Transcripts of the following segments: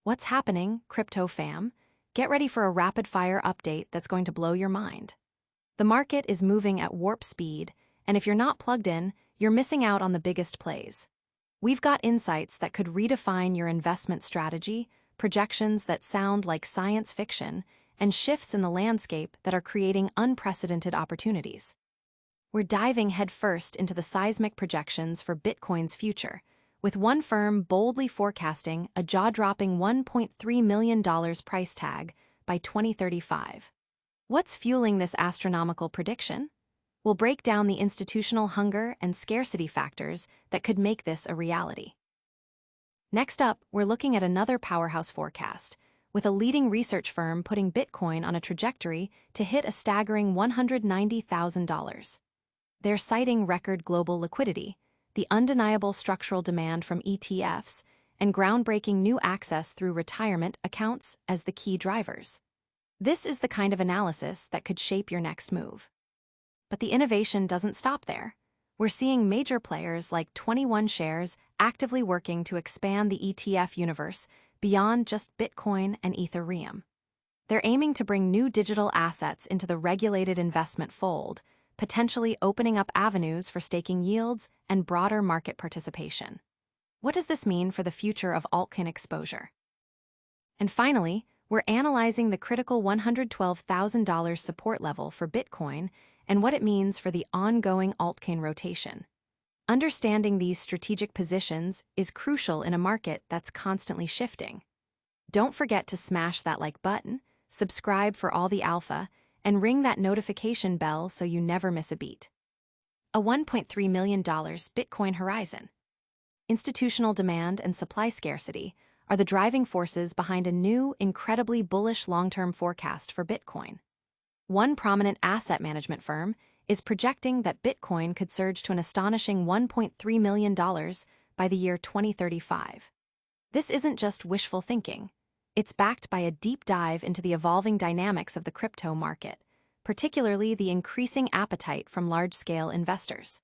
What's happening, crypto fam? Get ready for a rapid-fire update that's going to blow your mind. The market is moving at warp speed, and if you're not plugged in, you're missing out on the biggest plays. We've got insights that could redefine your investment strategy, projections that sound like science fiction, and shifts in the landscape that are creating unprecedented opportunities. We're diving headfirst into the seismic projections for Bitcoin's future, with one firm boldly forecasting a jaw-dropping $1.3 million price tag by 2035. What's fueling this astronomical prediction? We'll break down the institutional hunger and scarcity factors that could make this a reality. Next up, we're looking at another powerhouse forecast, with a leading research firm putting Bitcoin on a trajectory to hit a staggering $190,000. They're citing record global liquidity, the undeniable structural demand from ETFs, and groundbreaking new access through retirement accounts as the key drivers. This is the kind of analysis that could shape your next move. But the innovation doesn't stop there. We're seeing major players like 21 Shares actively working to expand the ETF universe beyond just Bitcoin and Ethereum. They're aiming to bring new digital assets into the regulated investment fold, potentially opening up avenues for staking yields and broader market participation. What does this mean for the future of altcoin exposure? And finally, we're analyzing the critical $112,000 support level for Bitcoin and what it means for the ongoing altcoin rotation. Understanding these strategic positions is crucial in a market that's constantly shifting. Don't forget to smash that like button, subscribe for all the alpha, and ring that notification bell so you never miss a beat. A $1.3 million Bitcoin horizon. Institutional demand and supply scarcity are the driving forces behind a new, incredibly bullish long-term forecast for Bitcoin. One prominent asset management firm is projecting that Bitcoin could surge to an astonishing $1.3 million by the year 2035. This isn't just wishful thinking. It's backed by a deep dive into the evolving dynamics of the crypto market, particularly the increasing appetite from large-scale investors.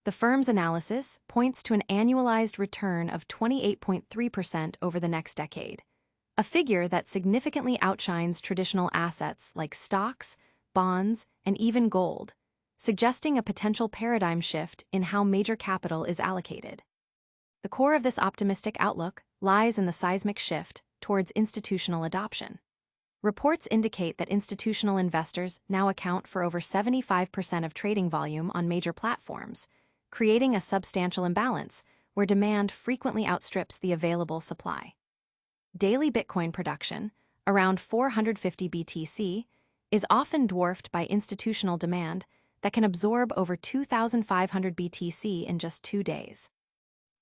The firm's analysis points to an annualized return of 28.3% over the next decade, a figure that significantly outshines traditional assets like stocks, bonds, and even gold, suggesting a potential paradigm shift in how major capital is allocated. The core of this optimistic outlook lies in the seismic shift towards institutional adoption. Reports indicate that institutional investors now account for over 75% of trading volume on major platforms, creating a substantial imbalance where demand frequently outstrips the available supply. Daily Bitcoin production, around 450 BTC, is often dwarfed by institutional demand that can absorb over 2,500 BTC in just 2 days.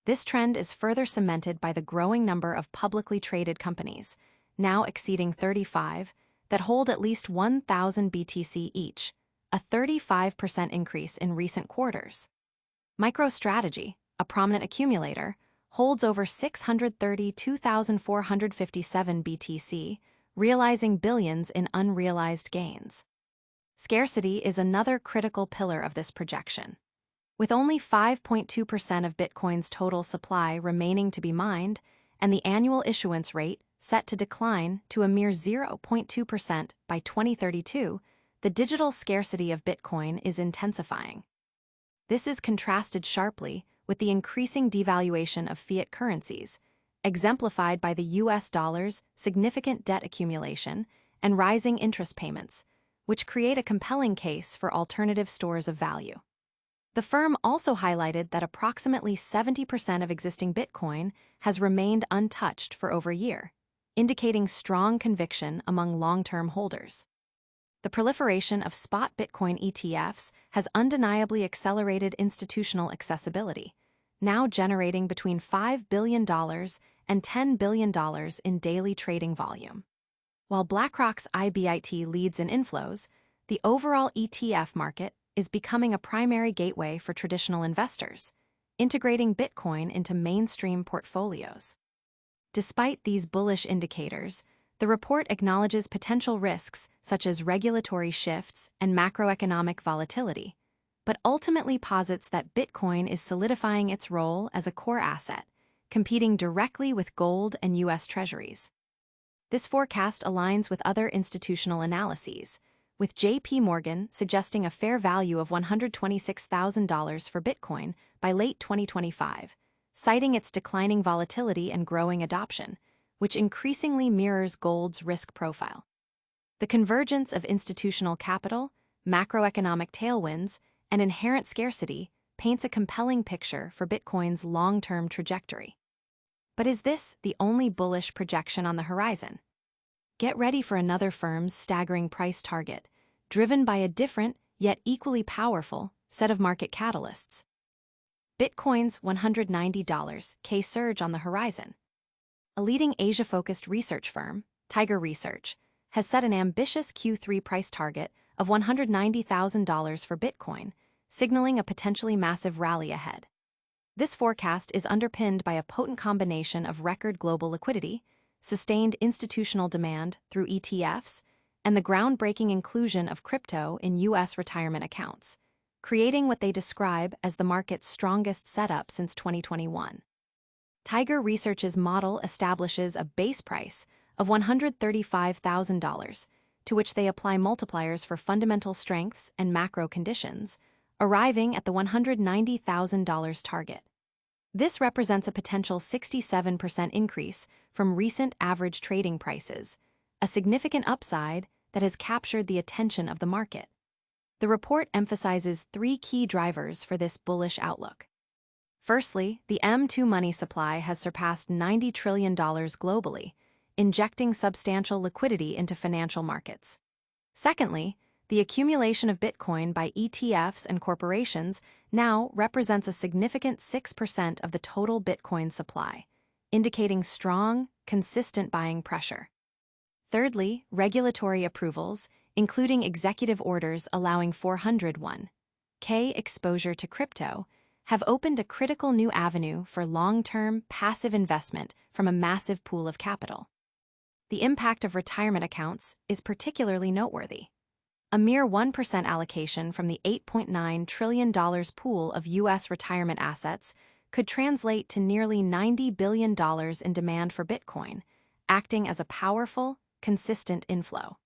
This trend is further cemented by the growing number of publicly traded companies, now exceeding 35, that hold at least 1,000 BTC each, a 35% increase in recent quarters. MicroStrategy, a prominent accumulator, holds over 632,457 BTC, realizing billions in unrealized gains. Scarcity is another critical pillar of this projection. With only 5.2% of Bitcoin's total supply remaining to be mined, and the annual issuance rate set to decline to a mere 0.2% by 2032, the digital scarcity of Bitcoin is intensifying. This is contrasted sharply with the increasing devaluation of fiat currencies, exemplified by the US dollar's significant debt accumulation and rising interest payments, which create a compelling case for alternative stores of value. The firm also highlighted that approximately 70% of existing Bitcoin has remained untouched for over a year, indicating strong conviction among long-term holders. The proliferation of spot Bitcoin ETFs has undeniably accelerated institutional accessibility, now generating between $5 billion and $10 billion in daily trading volume. While BlackRock's IBIT leads in inflows, the overall ETF market is becoming a primary gateway for traditional investors, integrating Bitcoin into mainstream portfolios. Despite these bullish indicators, the report acknowledges potential risks such as regulatory shifts and macroeconomic volatility, but ultimately posits that Bitcoin is solidifying its role as a core asset, competing directly with gold and U.S. Treasuries. This forecast aligns with other institutional analyses, with J.P. Morgan suggesting a fair value of $126,000 for Bitcoin by late 2025, citing its declining volatility and growing adoption, which increasingly mirrors gold's risk profile. The convergence of institutional capital, macroeconomic tailwinds, and inherent scarcity paints a compelling picture for Bitcoin's long-term trajectory. But is this the only bullish projection on the horizon? Get ready for another firm's staggering price target, driven by a different, yet equally powerful, set of market catalysts. Bitcoin's $190K surge on the horizon. A leading Asia-focused research firm, Tiger Research, has set an ambitious Q3 price target of $190,000 for Bitcoin, signaling a potentially massive rally ahead. This forecast is underpinned by a potent combination of record global liquidity, sustained institutional demand through ETFs, and the groundbreaking inclusion of crypto in U.S. retirement accounts, creating what they describe as the market's strongest setup since 2021. Tiger Research's model establishes a base price of $135,000, to which they apply multipliers for fundamental strengths and macro conditions, arriving at the $190,000 target. This represents a potential 67% increase from recent average trading prices, a significant upside that has captured the attention of the market. The report emphasizes three key drivers for this bullish outlook. Firstly, the M2 money supply has surpassed $90 trillion globally, injecting substantial liquidity into financial markets. Secondly, the accumulation of Bitcoin by ETFs and corporations now represents a significant 6% of the total Bitcoin supply, indicating strong, consistent buying pressure. Thirdly, regulatory approvals, including executive orders allowing 401(k) exposure to crypto, have opened a critical new avenue for long-term, passive investment from a massive pool of capital. The impact of retirement accounts is particularly noteworthy. A mere 1% allocation from the $8.9 trillion pool of U.S. retirement assets could translate to nearly $90 billion in demand for Bitcoin, acting as a powerful, consistent inflow.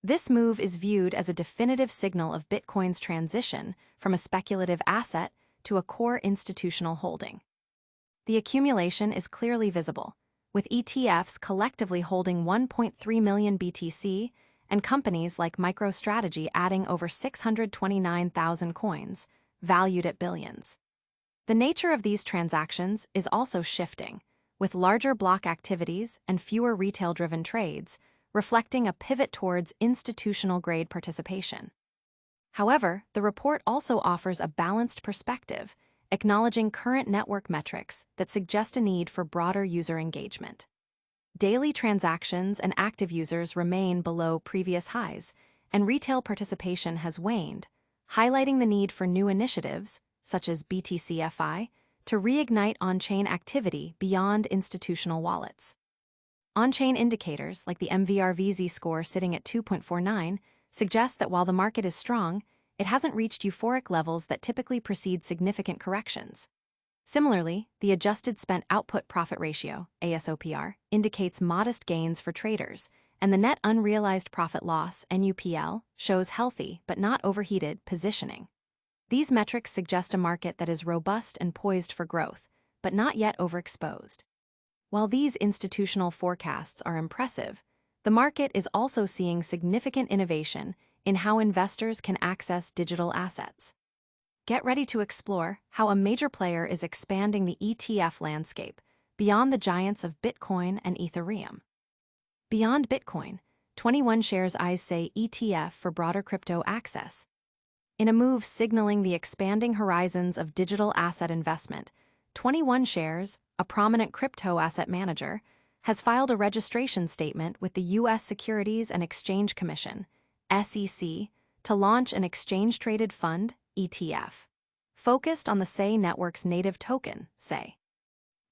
This move is viewed as a definitive signal of Bitcoin's transition from a speculative asset to a core institutional holding. The accumulation is clearly visible, with ETFs collectively holding 1.3 million BTC and companies like MicroStrategy adding over 629,000 coins, valued at billions. The nature of these transactions is also shifting, with larger block activities and fewer retail-driven trades, reflecting a pivot towards institutional-grade participation. However, the report also offers a balanced perspective, acknowledging current network metrics that suggest a need for broader user engagement. Daily transactions and active users remain below previous highs, and retail participation has waned, highlighting the need for new initiatives, such as BTCFI, to reignite on-chain activity beyond institutional wallets. On-chain indicators, like the MVRV score sitting at 2.49, suggest that while the market is strong, it hasn't reached euphoric levels that typically precede significant corrections. Similarly, the adjusted spent output profit ratio, ASOPR, indicates modest gains for traders, and the net unrealized profit loss, NUPL, shows healthy but not overheated positioning. These metrics suggest a market that is robust and poised for growth, but not yet overexposed. While these institutional forecasts are impressive, the market is also seeing significant innovation in how investors can access digital assets. Get ready to explore how a major player is expanding the ETF landscape beyond the giants of Bitcoin and Ethereum. Beyond Bitcoin, 21Shares eyes SEI ETF for broader crypto access. In a move signaling the expanding horizons of digital asset investment, 21Shares, a prominent crypto asset manager, has filed a registration statement with the U.S. Securities and Exchange Commission, SEC, to launch an exchange-traded fund, ETF, focused on the SEI network's native token, SEI.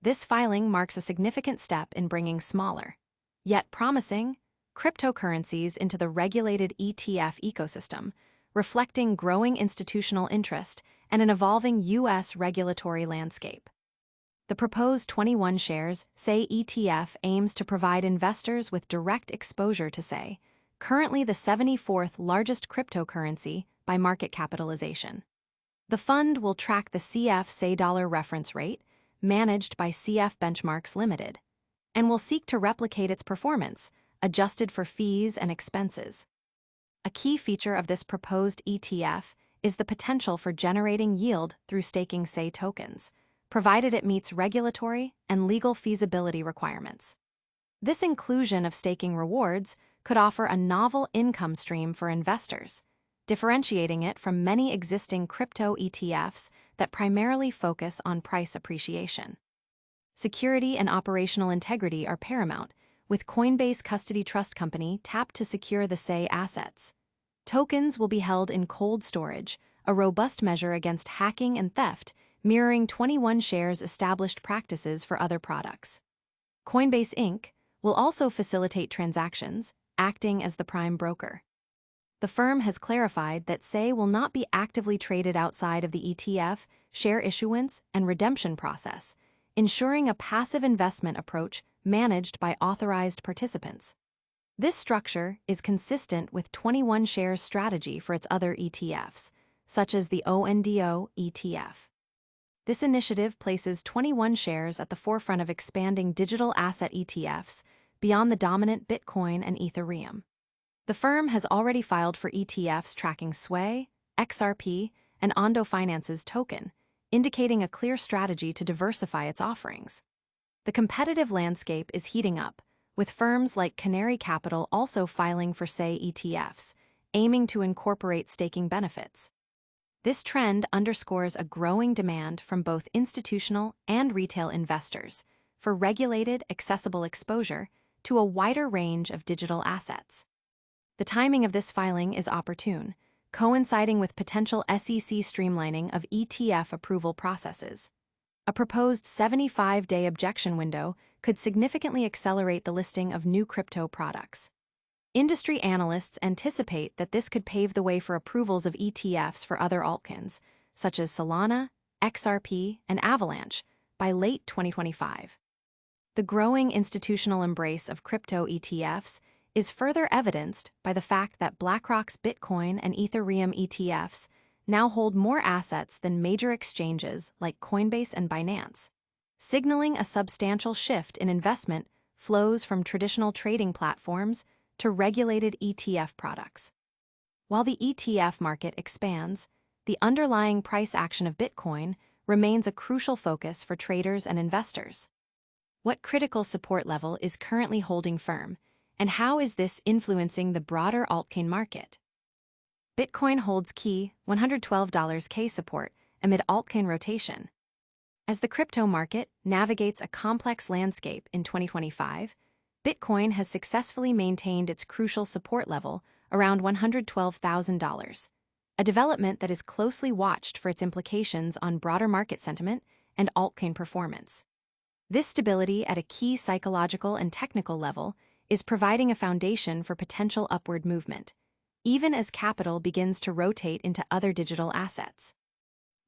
This filing marks a significant step in bringing smaller, yet promising, cryptocurrencies into the regulated ETF ecosystem, reflecting growing institutional interest and an evolving U.S. regulatory landscape. The proposed 21 shares SEI ETF aims to provide investors with direct exposure to SEI, currently the 74th largest cryptocurrency by market capitalization. The fund will track the CF SEI dollar reference rate, managed by CF Benchmarks Limited, and will seek to replicate its performance, adjusted for fees and expenses. A key feature of this proposed ETF is the potential for generating yield through staking SEI tokens, provided it meets regulatory and legal feasibility requirements. This inclusion of staking rewards could offer a novel income stream for investors, differentiating it from many existing crypto ETFs that primarily focus on price appreciation. Security and operational integrity are paramount, with Coinbase Custody Trust Company tapped to secure the SEI assets. Tokens will be held in cold storage, a robust measure against hacking and theft, mirroring 21 shares' established practices for other products. Coinbase Inc. will also facilitate transactions, acting as the prime broker. The firm has clarified that SEI will not be actively traded outside of the ETF, share issuance, and redemption process, ensuring a passive investment approach managed by authorized participants. This structure is consistent with 21 shares' strategy for its other ETFs, such as the ONDO ETF. This initiative places 21 shares at the forefront of expanding digital asset ETFs beyond the dominant Bitcoin and Ethereum. The firm has already filed for ETFs tracking SWAY, XRP, and Ondo Finance's token, indicating a clear strategy to diversify its offerings. The competitive landscape is heating up, with firms like Canary Capital also filing for SEI ETFs, aiming to incorporate staking benefits. This trend underscores a growing demand from both institutional and retail investors for regulated, accessible exposure to a wider range of digital assets. The timing of this filing is opportune, coinciding with potential SEC streamlining of ETF approval processes. A proposed 75-day objection window could significantly accelerate the listing of new crypto products. Industry analysts anticipate that this could pave the way for approvals of ETFs for other altcoins, such as Solana, XRP, and Avalanche, by late 2025. The growing institutional embrace of crypto ETFs is further evidenced by the fact that BlackRock's Bitcoin and Ethereum ETFs now hold more assets than major exchanges like Coinbase and Binance, signaling a substantial shift in investment flows from traditional trading platforms to regulated ETF products. While the ETF market expands, the underlying price action of Bitcoin remains a crucial focus for traders and investors. What critical support level is currently holding firm, and how is this influencing the broader altcoin market? Bitcoin holds key $112K support amid altcoin rotation. As the crypto market navigates a complex landscape in 2025, Bitcoin has successfully maintained its crucial support level around $112,000, a development that is closely watched for its implications on broader market sentiment and altcoin performance. This stability at a key psychological and technical level is providing a foundation for potential upward movement, even as capital begins to rotate into other digital assets.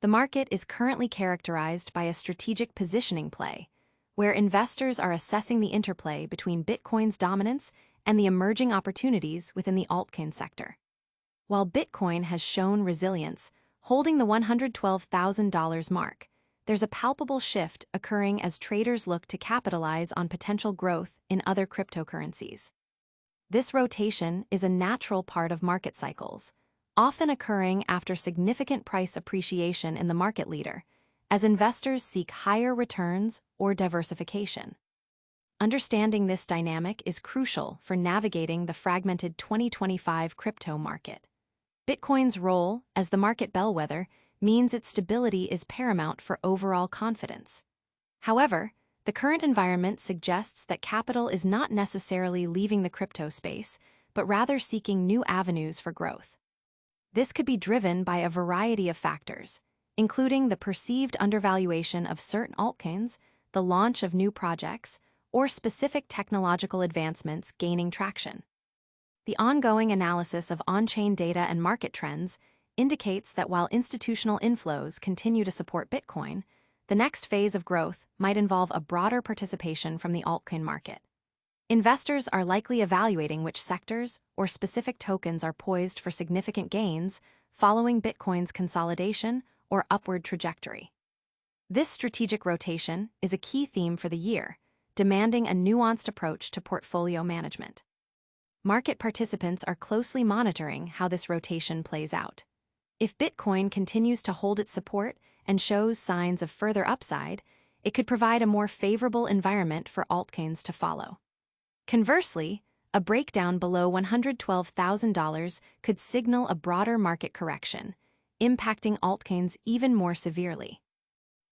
The market is currently characterized by a strategic positioning play, where investors are assessing the interplay between Bitcoin's dominance and the emerging opportunities within the altcoin sector. While Bitcoin has shown resilience, holding the $112,000 mark, there's a palpable shift occurring as traders look to capitalize on potential growth in other cryptocurrencies. This rotation is a natural part of market cycles, often occurring after significant price appreciation in the market leader, as investors seek higher returns or diversification. Understanding this dynamic is crucial for navigating the fragmented 2025 crypto market. Bitcoin's role as the market bellwether means its stability is paramount for overall confidence. However, the current environment suggests that capital is not necessarily leaving the crypto space, but rather seeking new avenues for growth. This could be driven by a variety of factors, including the perceived undervaluation of certain altcoins, the launch of new projects, or specific technological advancements gaining traction. The ongoing analysis of on-chain data and market trends indicates that while institutional inflows continue to support Bitcoin, the next phase of growth might involve a broader participation from the altcoin market. Investors are likely evaluating which sectors or specific tokens are poised for significant gains following Bitcoin's consolidation or upward trajectory. This strategic rotation is a key theme for the year, demanding a nuanced approach to portfolio management. Market participants are closely monitoring how this rotation plays out. If Bitcoin continues to hold its support and shows signs of further upside, it could provide a more favorable environment for altcoins to follow. Conversely, a breakdown below $112,000 could signal a broader market correction, impacting altcoins even more severely.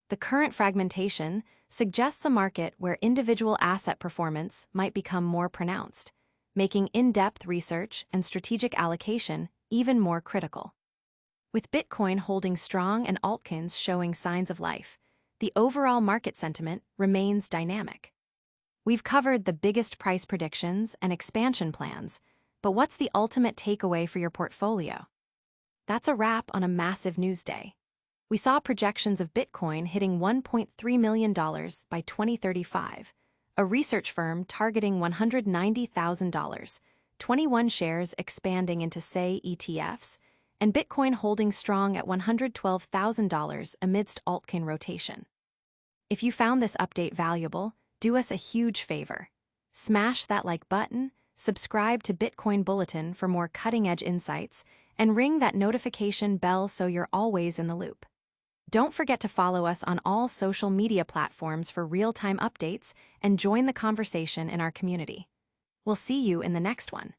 The current fragmentation suggests a market where individual asset performance might become more pronounced, making in-depth research and strategic allocation even more critical. With Bitcoin holding strong and altcoins showing signs of life, the overall market sentiment remains dynamic. We've covered the biggest price predictions and expansion plans, but what's the ultimate takeaway for your portfolio? That's a wrap on a massive news day. We saw projections of Bitcoin hitting $1.3 million by 2035, a research firm targeting $190,000, 21 shares expanding into SEI ETFs, and Bitcoin holding strong at $112,000 amidst altcoin rotation. If you found this update valuable, do us a huge favor. Smash that like button, subscribe to Bitcoin Bulletin for more cutting-edge insights, and ring that notification bell so you're always in the loop. Don't forget to follow us on all social media platforms for real-time updates and join the conversation in our community. We'll see you in the next one.